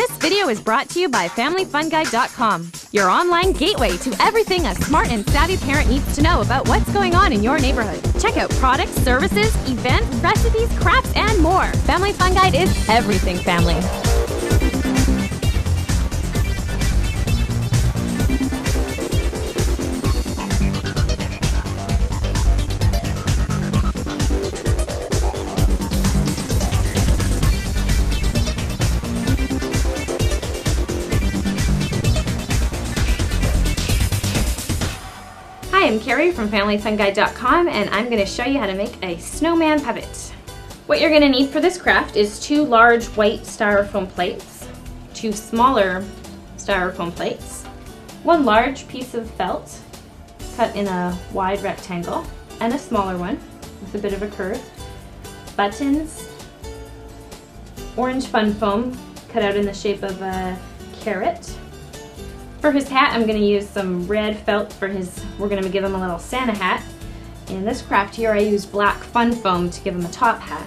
This video is brought to you by FamilyFunGuide.com, your online gateway to everything a smart and savvy parent needs to know about what's going on in your neighborhood. Check out products, services, events, recipes, crafts, and more. Family Fun Guide is everything family. Hi, I'm Carrie from FamilyFunGuide.com, and I'm going to show you how to make a snowman puppet. What you're going to need for this craft is 2 large white styrofoam plates, 2 smaller styrofoam plates, 1 large piece of felt cut in a wide rectangle, and a smaller one with a bit of a curve, buttons, orange fun foam cut out in the shape of a carrot. For his hat, I'm going to use some red felt we're going to give him a little Santa hat. In this craft here, I use black fun foam to give him a top hat.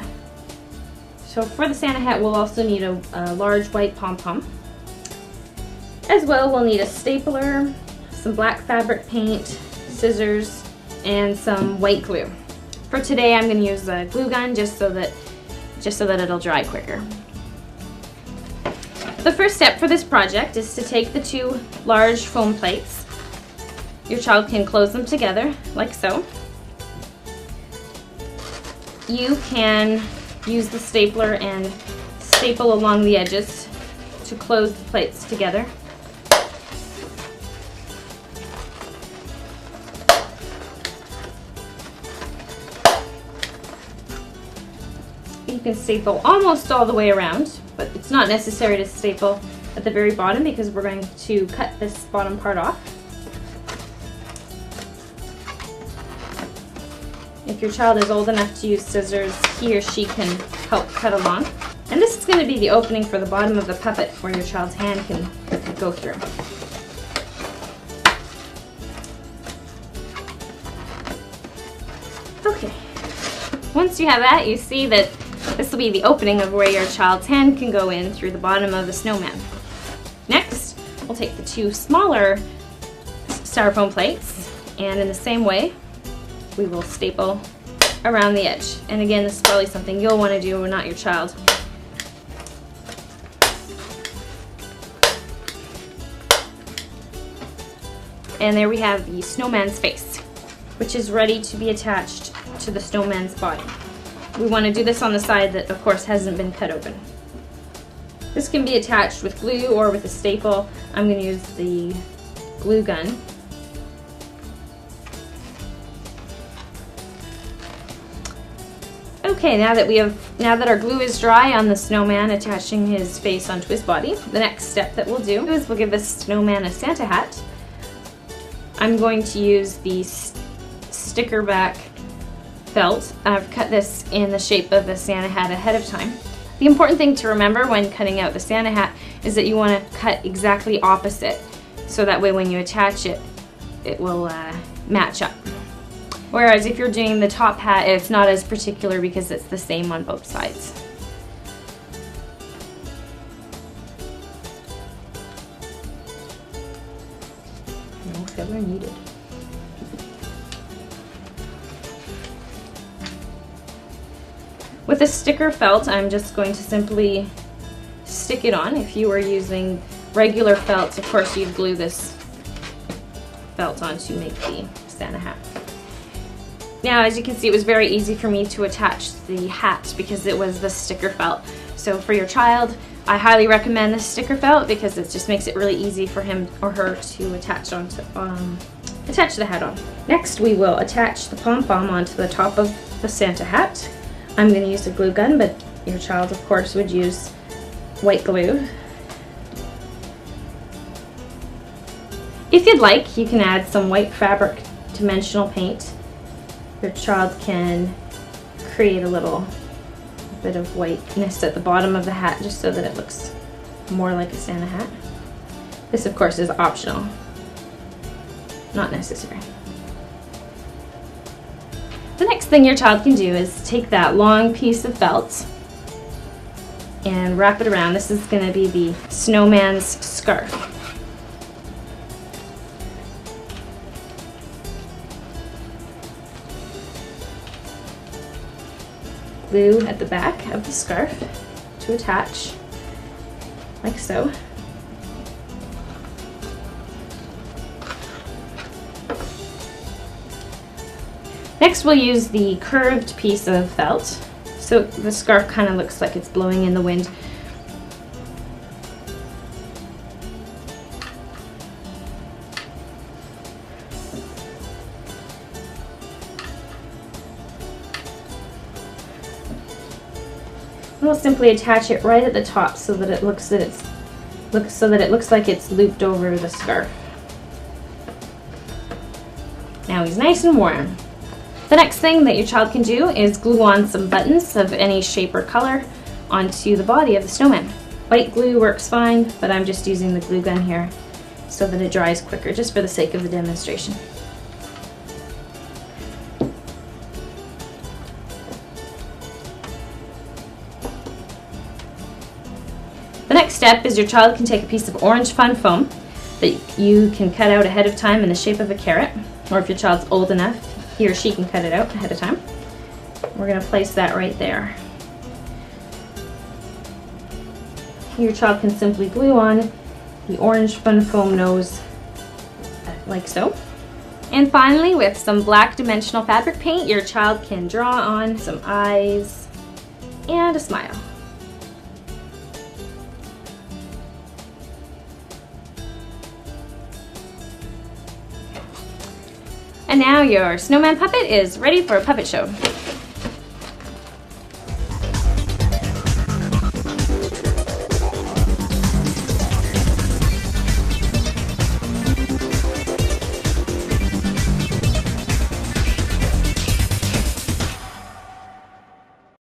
So for the Santa hat, we'll also need a large white pom-pom. As well, we'll need a stapler, some black fabric paint, scissors, and some white glue. For today, I'm going to use a glue gun just so that it'll dry quicker. The first step for this project is to take the 2 large foam plates. Your child can close them together, like so. You can use the stapler and staple along the edges to close the plates together. You can staple almost all the way around, but it's not necessary to staple at the very bottom because we're going to cut this bottom part off. If your child is old enough to use scissors, he or she can help cut along. And this is going to be the opening for the bottom of the puppet where your child's hand can go through. Okay, once you have that, you see that this will be the opening of where your child's hand can go in through the bottom of the snowman. Next, we'll take the 2 smaller styrofoam plates, and in the same way, we will staple around the edge. And again, this is probably something you'll want to do and not your child. And there we have the snowman's face, which is ready to be attached to the snowman's body. We want to do this on the side that, of course, hasn't been cut open. This can be attached with glue or with a staple. I'm going to use the glue gun. Okay, now that our glue is dry on the snowman attaching his face onto his body, the next step that we'll do is we'll give this snowman a Santa hat. I'm going to use the sticker back felt. I've cut this in the shape of a Santa hat ahead of time. The important thing to remember when cutting out the Santa hat is that you want to cut exactly opposite, so that way when you attach it, it will match up. Whereas if you're doing the top hat, it's not as particular because it's the same on both sides. No filler needed. With a sticker felt, I'm just going to simply stick it on. If you were using regular felt, of course you'd glue this felt on to make the Santa hat. Now, as you can see, it was very easy for me to attach the hat because it was the sticker felt. So for your child, I highly recommend the sticker felt because it just makes it really easy for him or her to attach the hat on. Next, we will attach the pom-pom onto the top of the Santa hat. I'm going to use a glue gun, but your child, of course, would use white glue. If you'd like, you can add some white fabric dimensional paint. Your child can create a little bit of whiteness at the bottom of the hat just so that it looks more like a Santa hat. This, of course, is optional, not necessary. The next thing your child can do is take that long piece of felt and wrap it around. This is going to be the snowman's scarf. Glue at the back of the scarf to attach, like so. Next we'll use the curved piece of felt, so the scarf kind of looks like it's blowing in the wind. We'll simply attach it right at the top so that it looks like it's looped over the scarf. Now he's nice and warm. The next thing that your child can do is glue on some buttons of any shape or color onto the body of the snowman. White glue works fine, but I'm just using the glue gun here so that it dries quicker, just for the sake of the demonstration. The next step is your child can take a piece of orange fun foam that you can cut out ahead of time in the shape of a carrot, or if your child's old enough, he or she can cut it out ahead of time. We're going to place that right there. Your child can simply glue on the orange fun foam nose like so. And finally, with some black dimensional fabric paint, your child can draw on some eyes and a smile. And now your snowman puppet is ready for a puppet show.